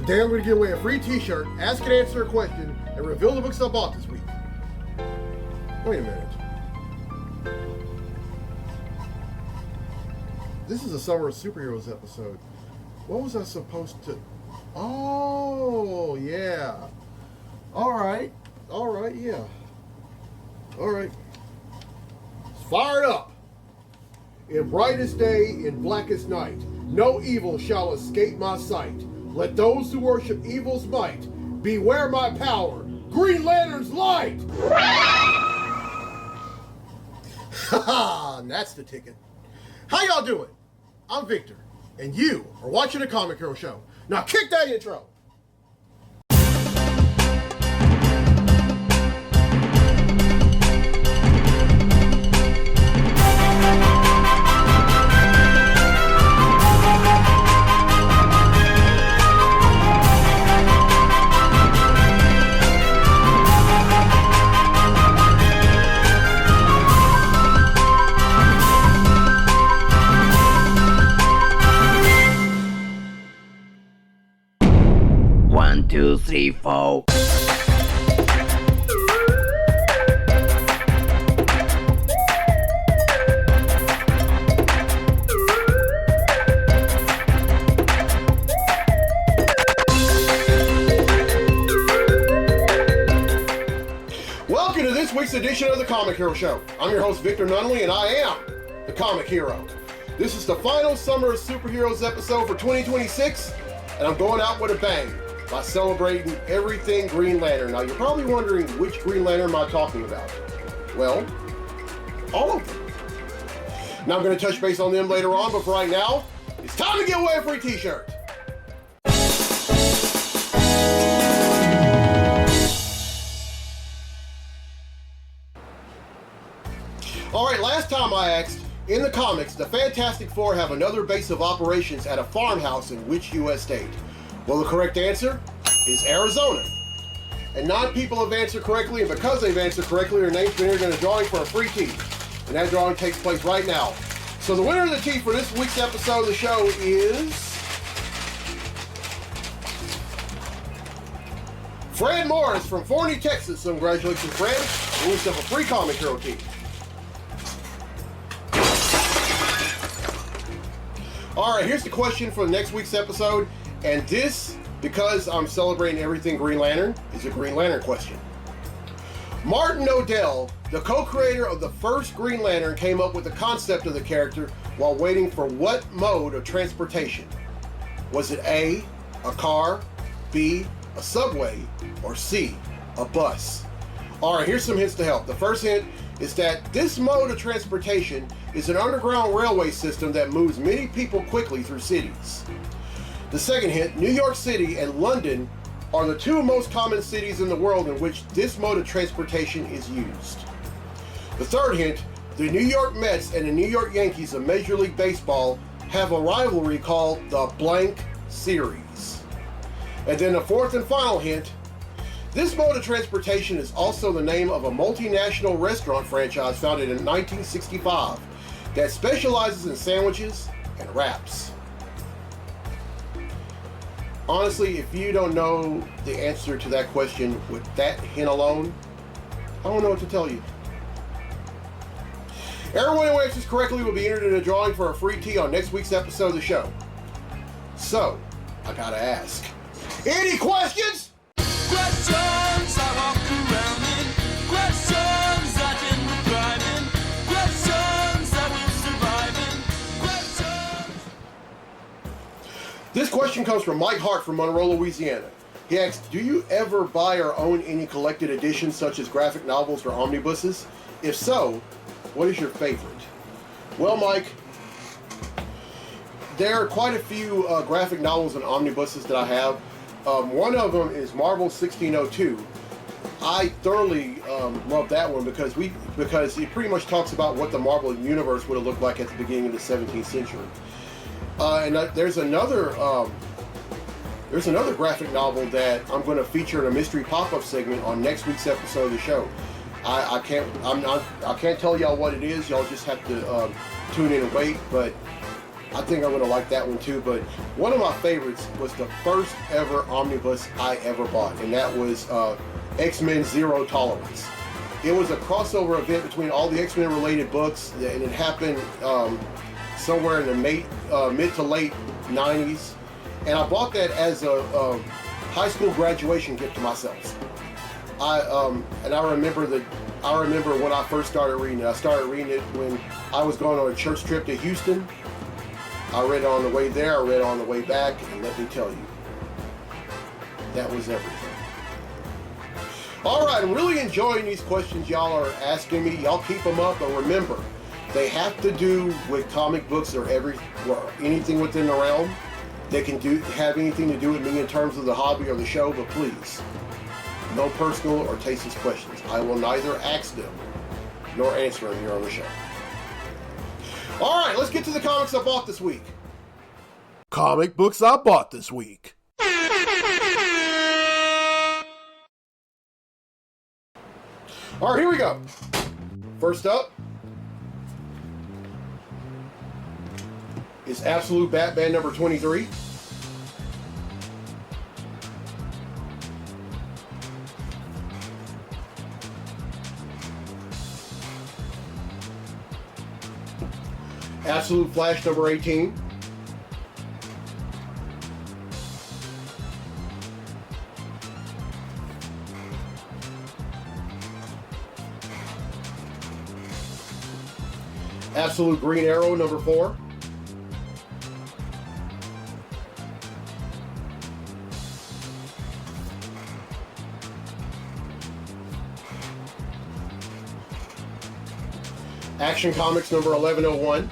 Today I'm going to give away a free t-shirt, ask and answer a question, and reveal the books I bought this week. Wait a minute. This is a Summer of Superheroes episode. What was I supposed to... Oh, yeah. Alright, yeah. Alright. Fired up. In brightest day, in blackest night, no evil shall escape my sight. Let those who worship evil's might beware my power, Green Lantern's light! Haha, that's the ticket. How y'all doing? I'm Victor, and you are watching the Comic Hero Show. Now kick that intro! One, two, three, four. Welcome to this week's edition of the Comic Hero Show. I'm your host, Victor Nunley, and I am the Comic Hero. This is the final Summer of Superheroes episode for 2026, and I'm going out with a bang by celebrating everything Green Lantern. Now, you're probably wondering, which Green Lantern am I talking about? Well, all of them. Now, I'm going to touch base on them later on, but for right now, it's time to give away a free t-shirt. All right, last time I asked, in the comics, the Fantastic Four have another base of operations at a farmhouse in which U.S. state? Well, the correct answer is Arizona. And 9 people have answered correctly, and because they've answered correctly, their name's been entered in a drawing for a free tee. And that drawing takes place right now. So the winner of the tee for this week's episode of the show is... Fred Morris from Forney, Texas. So congratulations, Fred. You win yourself a free Comic Hero tee. All right, here's the question for the next week's episode, and this, because I'm celebrating everything Green Lantern, is a Green Lantern question. Martin Odell, the co-creator of the first Green Lantern, came up with the concept of the character while waiting for what mode of transportation? Was it A, a car, B, a subway, or C, a bus? All right, here's some hints to help. The first hint is that this mode of transportation is an underground railway system that moves many people quickly through cities. The second hint, New York City and London are the 2 most common cities in the world in which this mode of transportation is used. The third hint, the New York Mets and the New York Yankees of Major League Baseball have a rivalry called the Blank Series. And then the fourth and final hint, this mode of transportation is also the name of a multinational restaurant franchise founded in 1965 that specializes in sandwiches and wraps. Honestly, if you don't know the answer to that question with that hint alone, I don't know what to tell you. Everyone who answers correctly will be entered in a drawing for a free tee on next week's episode of the show. So, I gotta ask, any questions? Questions I walk around in, questions I didn't thrive in, questions I will survive in, questions. This question comes from Mike Hart from Monroe, Louisiana. He asks, do you ever buy or own any collected editions such as graphic novels or omnibuses? If so, what is your favorite? Well, Mike, there are quite a few graphic novels and omnibuses that I have. One of them is Marvel 1602. I thoroughly love that one because it pretty much talks about what the Marvel universe would have looked like at the beginning of the 17th century. And there's another graphic novel that I'm going to feature in a mystery pop-up segment on next week's episode of the show. I can't tell y'all what it is. Y'all just have to tune in and wait. But I think I would have liked that one too, but one of my favorites was the first ever omnibus I ever bought, and that was X-Men Zero Tolerance. It was a crossover event between all the X-Men related books, and it happened somewhere in the mid to late 90s, and I bought that as a high school graduation gift to myself. I remember when I first started reading it. I started reading it when I was going on a church trip to Houston. I read it on the way there, I read it on the way back, and let me tell you, that was everything. All right, I'm really enjoying these questions y'all are asking me. Y'all keep them up, but remember, they have to do with comic books or anything within the realm. They can have anything to do with me in terms of the hobby or the show, but please, no personal or tasteless questions. I will neither ask them nor answer them here on the show. All right, let's get to the comics I bought this week. Comic books I bought this week. All right, here we go. First up is Absolute Batman number 23. Absolute Flash number 18. Absolute Green Arrow number 4. Action Comics number 1101.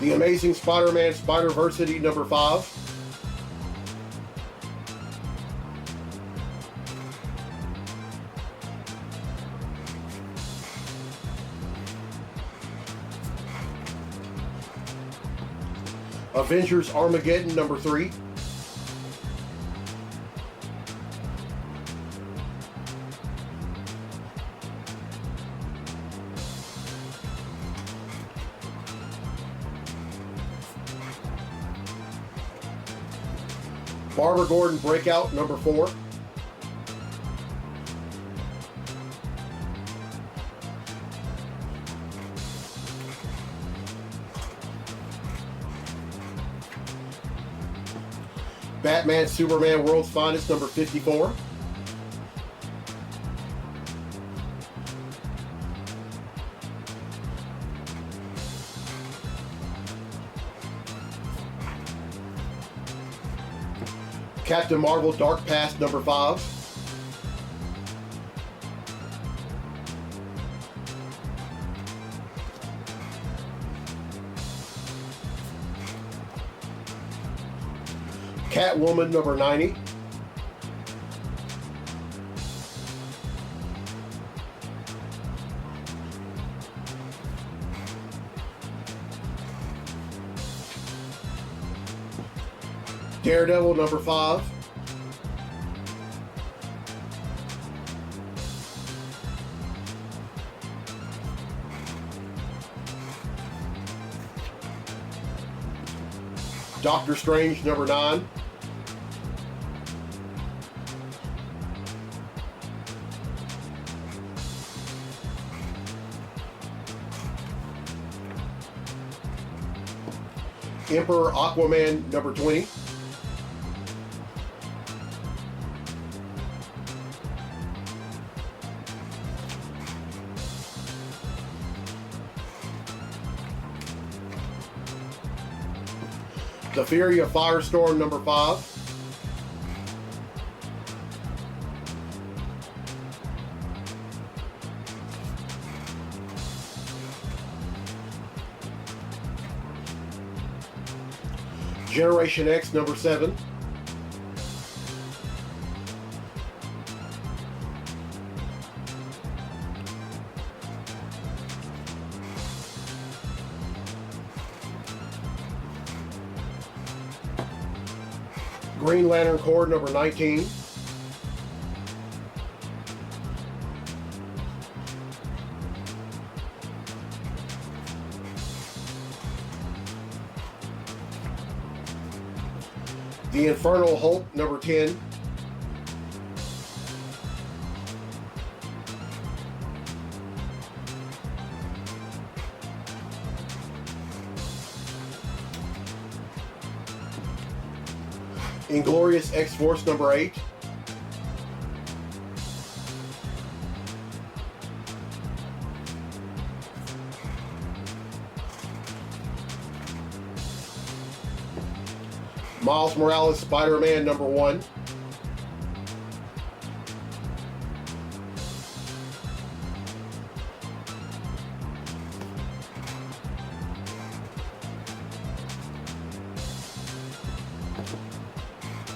The Amazing Spider-Man Spider-Versity number 5. Avengers Armageddon number 3. Barbara Gordon Breakout number 4. Batman Superman World's Finest number 54. Captain Marvel Dark Past number 5. Catwoman number 90. Daredevil number 5. Doctor Strange number 9. Emperor Aquaman number 20. The Fury of Firestorm number 5. Generation X number 7. Green Lantern Corps number 19. The Infernal Hulk number 10. Inglorious X-Force number 8. Miles Morales Spider-Man number 1.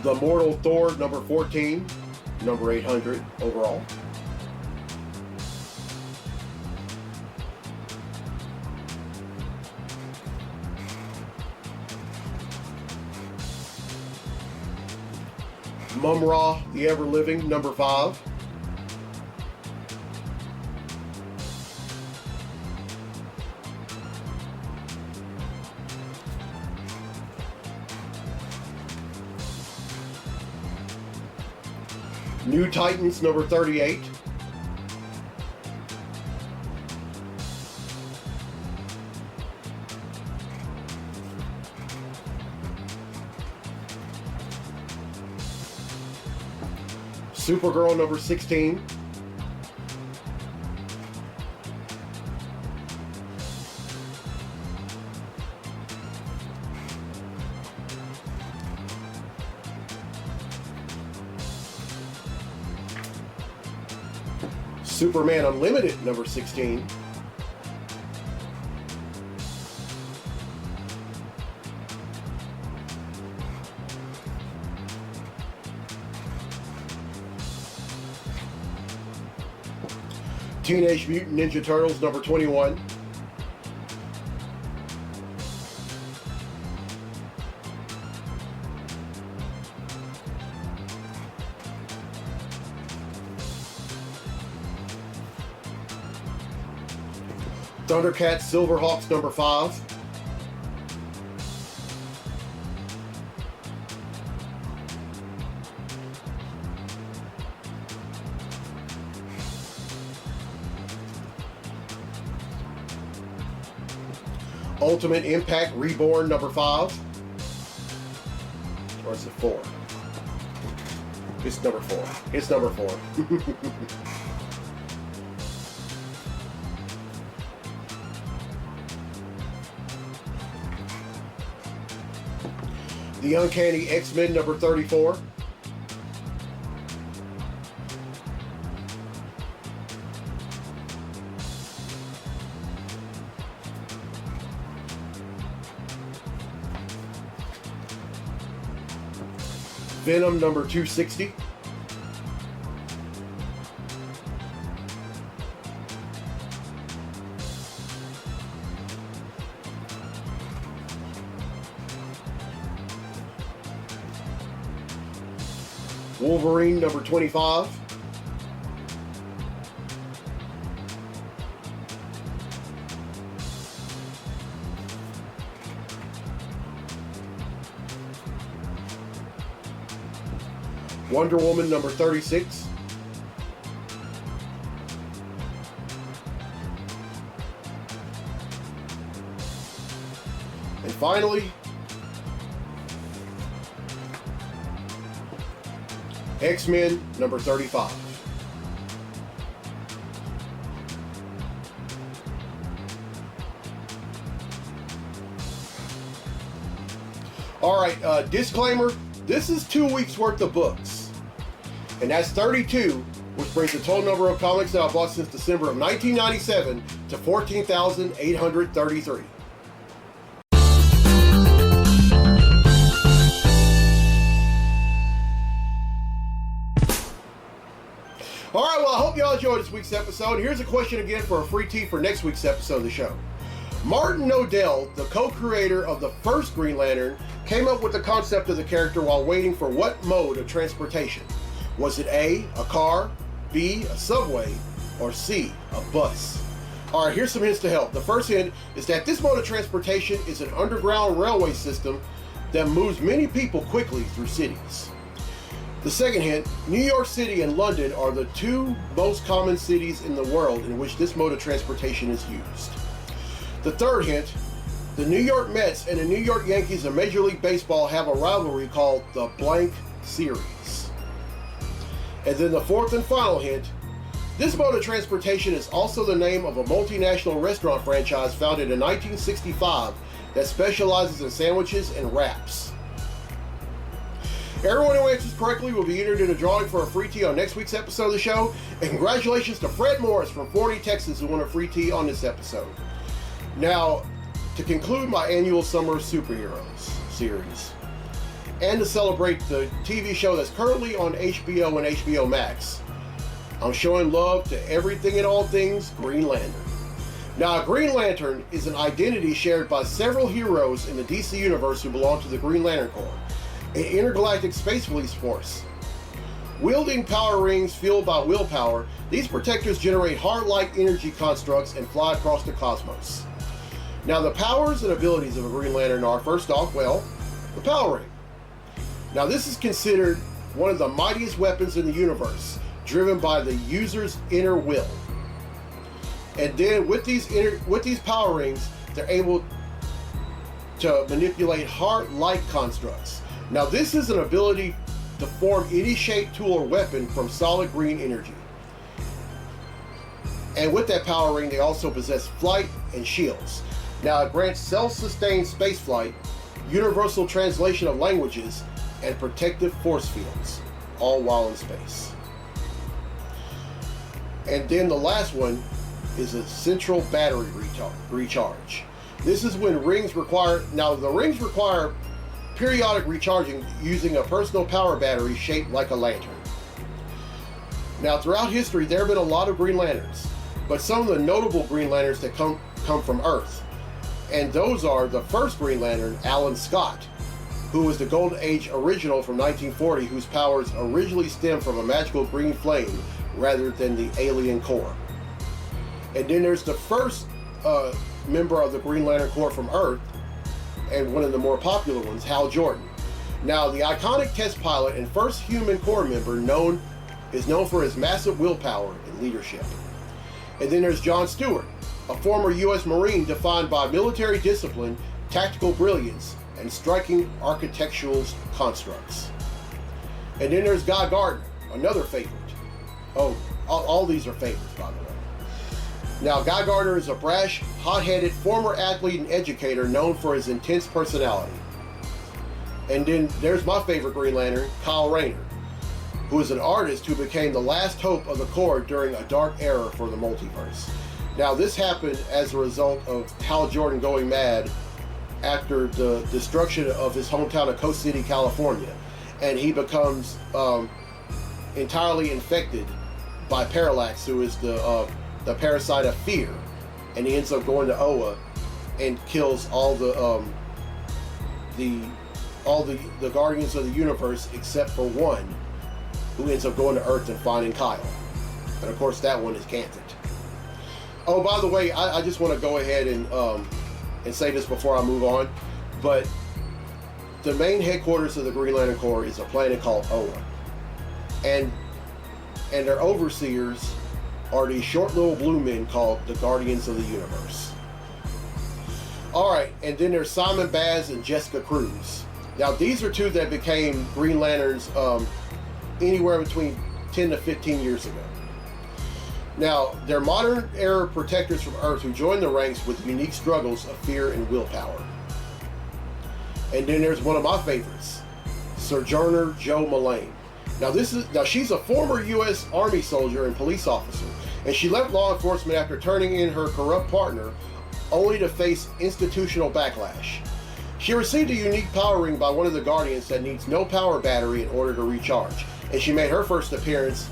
The Mortal Thor number 14, number 800 overall. Mum-Ra, the Ever-Living, number 5. New Titans, number 38. Supergirl, number 16. Superman Unlimited, number 16. Teenage Mutant Ninja Turtles, number 21. Thundercats Silverhawks, number 5. Ultimate Impact Reborn, number 5. Or is it 4? It's number 4. It's number 4. The Uncanny X-Men, number 34. Venom, number 260. Wolverine, number 25. Wonder Woman, number 36. And finally, X-Men, number 35. All right, disclaimer, this is 2 weeks worth of books. And that's 32, which brings the total number of comics that I've bought since December of 1997 to 14,833. All right, well, I hope y'all enjoyed this week's episode. Here's a question again for a free tee for next week's episode of the show. Martin Odell, the co-creator of the first Green Lantern, came up with the concept of the character while waiting for what mode of transportation? Was it A, a car, B, a subway, or C, a bus? All right, here's some hints to help. The first hint is that this mode of transportation is an underground railway system that moves many people quickly through cities. The second hint, New York City and London are the two most common cities in the world in which this mode of transportation is used. The third hint, the New York Mets and the New York Yankees of Major League Baseball have a rivalry called the Blank Series. And then the fourth and final hint, this mode of transportation is also the name of a multinational restaurant franchise founded in 1965 that specializes in sandwiches and wraps. Everyone who answers correctly will be entered in a drawing for a free tea on next week's episode of the show. And congratulations to Fred Morris from Forney, Texas, who won a free tea on this episode. Now, to conclude my annual Summer of Superheroes series, and to celebrate the TV show that's currently on HBO and HBO Max, I'm showing love to everything and all things Green Lantern. Now, Green Lantern is an identity shared by several heroes in the DC Universe who belong to the Green Lantern Corps, an intergalactic space police force. Wielding power rings fueled by willpower, these protectors generate heart-like energy constructs and fly across the cosmos. Now, the powers and abilities of a Green Lantern are, first off, well, the power ring. Now, this is considered one of the mightiest weapons in the universe, driven by the user's inner will. And then with these power rings, they're able to manipulate heart-like constructs. Now, this is an ability to form any shape, tool, or weapon from solid green energy. And with that power ring, they also possess flight and shields. Now, it grants self-sustained spaceflight, universal translation of languages, and protective force fields, all while in space. And then the last one is a central battery recharge. This is when rings require, now the rings require periodic recharging using a personal power battery shaped like a lantern. Now, throughout history, there have been a lot of Green Lanterns, but some of the notable Green Lanterns that come from Earth. And those are the first Green Lantern, Alan Scott, who was the Golden Age original from 1940, whose powers originally stemmed from a magical green flame rather than the alien core. And then there's the first member of the Green Lantern Corps from Earth, and one of the more popular ones, Hal Jordan. Now, the iconic test pilot and first human Corps member is known for his massive willpower and leadership. And then there's John Stewart, a former U.S. Marine defined by military discipline, tactical brilliance, and striking architectural constructs. And then there's Guy Gardner, another favorite. Oh, all these are favorites, by the way. Now, Guy Gardner is a brash, hot-headed former athlete and educator known for his intense personality. And then there's my favorite Green Lantern, Kyle Rayner, who is an artist who became the last hope of the Corps during a dark era for the multiverse. Now, this happened as a result of Hal Jordan going mad after the destruction of his hometown of Coast City, California, and he becomes entirely infected by Parallax, who is the parasite of fear, and he ends up going to Oa and kills all the Guardians of the Universe except for one, who ends up going to Earth and finding Kyle. And of course, that one is Ganthet. Oh, by the way, I just want to go ahead and say this before I move on, but the main headquarters of the Green Lantern Corps is a planet called Oa, and their overseers are these short little blue men called the Guardians of the Universe. Alright, and then there's Simon Baz and Jessica Cruz. Now, these are two that became Green Lanterns anywhere between 10 to 15 years ago. Now, they're modern era protectors from Earth who join the ranks with unique struggles of fear and willpower. And then there's one of my favorites, Sojourner Jo Mullein. Now, she's a former U.S. Army soldier and police officer, and she left law enforcement after turning in her corrupt partner, only to face institutional backlash. She received a unique power ring by one of the Guardians that needs no power battery in order to recharge, and she made her first appearance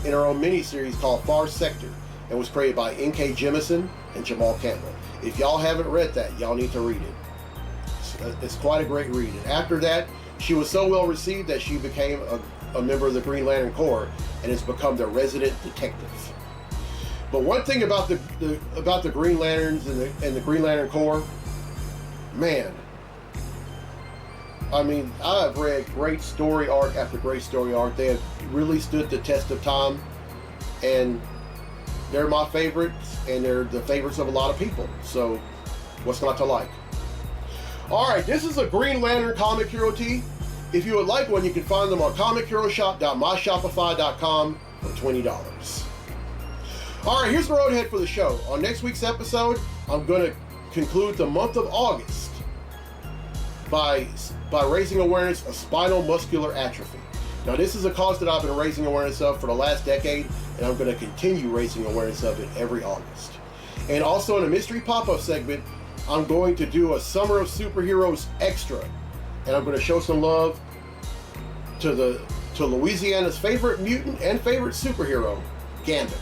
in her own miniseries called Far Sector, and was created by N.K. Jemisin and Jamal Campbell. If y'all haven't read that, y'all need to read it. it's quite a great read. And after that, she was so well received that she became a member of the Green Lantern Corps and has become their resident detective. But one thing about the Green Lanterns and the Green Lantern Corps, man, I mean, I've read great story arc after great story arc. They have really stood the test of time, and they're my favorites, and they're the favorites of a lot of people. So, what's not to like? All right, this is a Green Lantern comic hero tee. If you would like one, you can find them on comicheroshop.myshopify.com for $20. All right, here's the road ahead for the show. On next week's episode, I'm going to conclude the month of August by raising awareness of spinal muscular atrophy. Now, this is a cause that I've been raising awareness of for the last decade, and I'm going to continue raising awareness of it every August. And also in a mystery pop-up segment, I'm going to do a Summer of Superheroes extra, and I'm going to show some love to Louisiana's favorite mutant and favorite superhero, Gambit.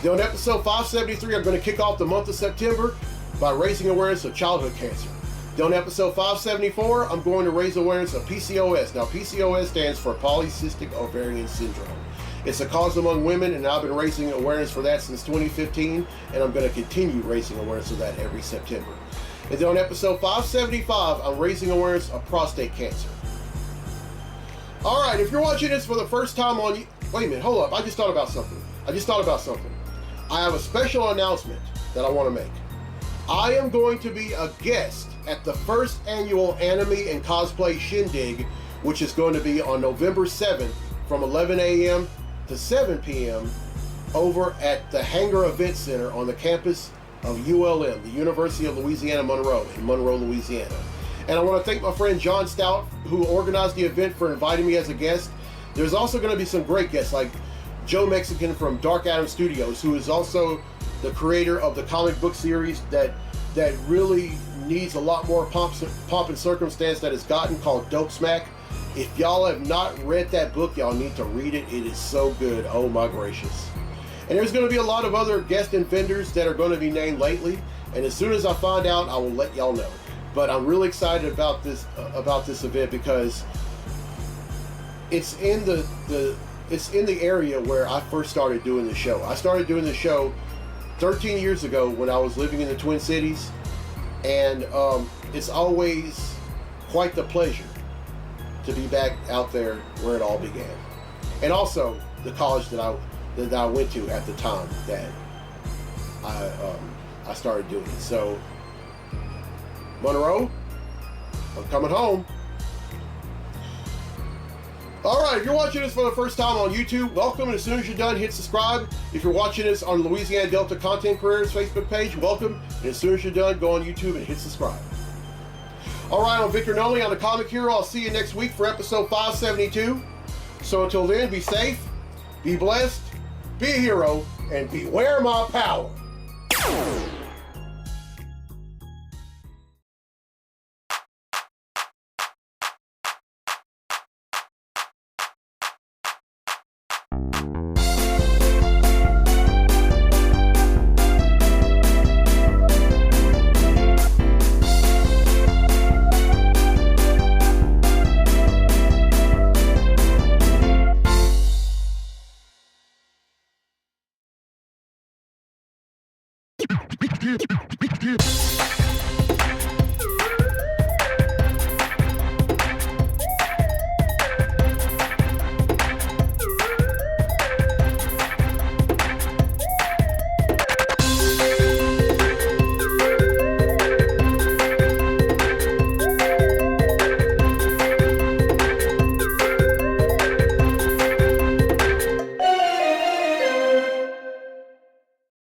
Then on episode 573, I'm going to kick off the month of September by raising awareness of childhood cancer. Then on episode 574, I'm going to raise awareness of PCOS. Now, PCOS stands for Polycystic Ovarian Syndrome. It's a cause among women, and I've been raising awareness for that since 2015, and I'm going to continue raising awareness of that every September. And then on episode 575, I'm raising awareness of prostate cancer. All right, if you're watching this for the first time on... Wait a minute, hold up. I just thought about something. I have a special announcement that I want to make. I am going to be a guest at the first annual Anime and Cosplay Shindig, which is going to be on November 7th from 11 a.m. to 7 p.m. over at the Hangar Event Center on the campus of ULM, the University of Louisiana Monroe, in Monroe, Louisiana. And I want to thank my friend John Stout, who organized the event, for inviting me as a guest. There's also going to be some great guests like Joe Mexican from Dark Adam Studios, who is also the creator of the comic book series that really needs a lot more pomp and circumstance that it's gotten, called Dope Smack. If y'all have not read that book, y'all need to read it. It is so good. Oh my gracious. And there's going to be a lot of other guest and vendors that are going to be named lately. And as soon as I find out, I will let y'all know. But I'm really excited about this event because it's in the area where I first started doing the show. I started doing the show 13 years ago when I was living in the Twin Cities, and it's always quite the pleasure to be back out there where it all began, and also the college that I went to at the time that I started doing it. So, Monroe, I'm coming home. All right, if you're watching this for the first time on YouTube, welcome. And as soon as you're done, hit subscribe. If you're watching this on Louisiana Delta Content Careers Facebook page, welcome. And as soon as you're done, go on YouTube and hit subscribe. All right, I'm Victor Noli. I'm the Comic Hero. I'll see you next week for episode 572. So until then, be safe, be blessed, be a hero, and beware my power. Yeah.